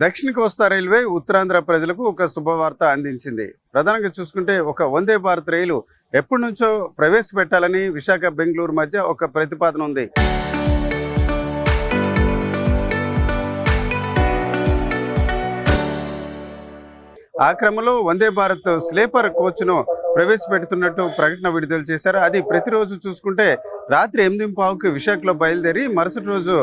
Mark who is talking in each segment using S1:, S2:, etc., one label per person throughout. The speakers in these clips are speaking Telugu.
S1: దక్షిణ కోస్తా రైల్వే ఉత్తరాంధ్ర ప్రజలకు ఒక శుభవార్త అందించింది. ప్రధానంగా చూసుకుంటే ఒక వందే భారత్ రైలు ఎప్పటి నుంచో ప్రవేశపెట్టాలని విశాఖ బెంగళూరు మధ్య ఒక ప్రతిపాదన ఉంది. ఆ క్రమంలో వందే భారత్ స్లీపర్ కోచ్ను ప్రవేశపెడుతున్నట్టు ప్రకటన విడుదల చేశారు. అది ప్రతిరోజు చూసుకుంటే రాత్రి 8:15కి విశాఖలో బయలుదేరి మరుసటి రోజు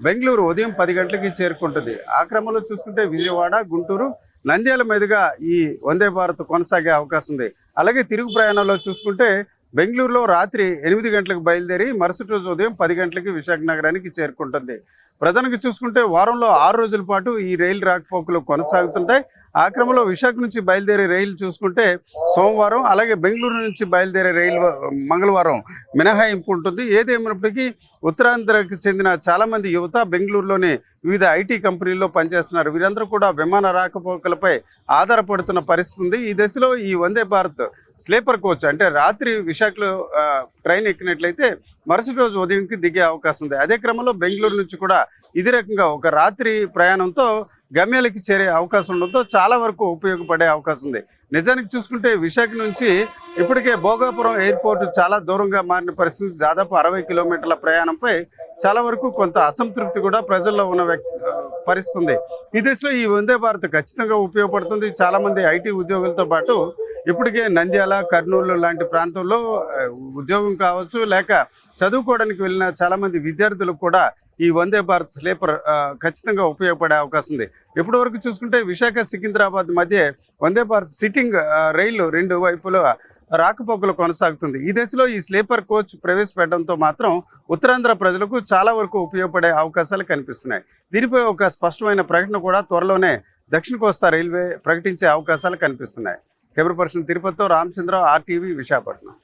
S1: బెంగళూరు ఉదయం 10 గంటలకి చేరుకుంటుంది. ఆ క్రమంలో చూసుకుంటే విజయవాడ, గుంటూరు, నంద్యాల మీదుగా ఈ వందే భారత్ కొనసాగే అవకాశం ఉంది. అలాగే తిరుగు ప్రయాణంలో చూసుకుంటే బెంగళూరులో రాత్రి 8 గంటలకు బయలుదేరి మరుసటి రోజు ఉదయం 10 గంటలకి విశాఖ నగరానికి చేరుకుంటుంది. ప్రధానంగా చూసుకుంటే వారంలో 6 రోజుల పాటు ఈ రైలు రాకపోకలు కొనసాగుతుంటాయి. ఆ క్రమంలో విశాఖ నుంచి బయలుదేరే రైలు చూసుకుంటే సోమవారం, అలాగే బెంగళూరు నుంచి బయలుదేరే రైలు మంగళవారం మినహాయింపు ఉంటుంది. ఏదేమైనప్పటికీ ఉత్తరాంధ్రకు చెందిన చాలామంది యువత బెంగళూరులోని వివిధ ఐటీ కంపెనీల్లో పనిచేస్తున్నారు. వీరందరూ కూడా విమాన రాకపోకలపై ఆధారపడుతున్న పరిస్థితి ఉంది. ఈ దశలో ఈ వందే భారత్ స్లీపర్ కోచ్ అంటే రాత్రి విశాఖలో ట్రైన్ ఎక్కినట్లయితే మరుసటి రోజు ఉదయంకి దిగే అవకాశం ఉంది. అదే క్రమంలో బెంగళూరు నుంచి కూడా ఇదే రకంగా ఒక రాత్రి ప్రయాణంతో గమ్యాలకి చేరే అవకాశం ఉండడంతో చాలా వరకు ఉపయోగపడే అవకాశం ఉంది. నిజానికి చూసుకుంటే విశాఖ నుంచి ఇప్పటికే భోగాపురం ఎయిర్పోర్ట్ చాలా దూరంగా మారిన పరిస్థితి. దాదాపు 60 కిలోమీటర్ల ప్రయాణంపై చాలా వరకు కొంత అసంతృప్తి కూడా ప్రజల్లో ఉన్న పరిస్థితి ఉంది. ఈ దశలో ఈ వందే భారత్ ఖచ్చితంగా ఉపయోగపడుతుంది. చాలామంది ఐటీ ఉద్యోగులతో పాటు ఇప్పటికే నంద్యాల, కర్నూలు లాంటి ప్రాంతాల్లో ఉద్యోగం కావచ్చు, లేక చదువుకోవడానికి వెళ్ళిన చాలామంది విద్యార్థులకు కూడా ఈ వందే భారత్ స్లీపర్ ఖచ్చితంగా ఉపయోగపడే అవకాశం ఉంది. ఇప్పటి వరకు చూసుకుంటే విశాఖ, సికింద్రాబాద్ మధ్య వందే భారత్ సిట్టింగ్ రైలు 2 వైపులా రాకపోకలు కొనసాగుతుంది. ఈ దశలో ఈ స్లీపర్ కోచ్ ప్రవేశపెట్టడంతో మాత్రం ఉత్తరాంధ్ర ప్రజలకు చాలా వరకు ఉపయోగపడే అవకాశాలు కనిపిస్తున్నాయి. దీనిపై ఒక స్పష్టమైన ప్రకటన కూడా త్వరలోనే దక్షిణ కోస్తా రైల్వే ప్రకటించే అవకాశాలు కనిపిస్తున్నాయి. కెమెరా పర్సన్ తిరుపతితో రామచంద్ర, RTV, విశాఖపట్నం.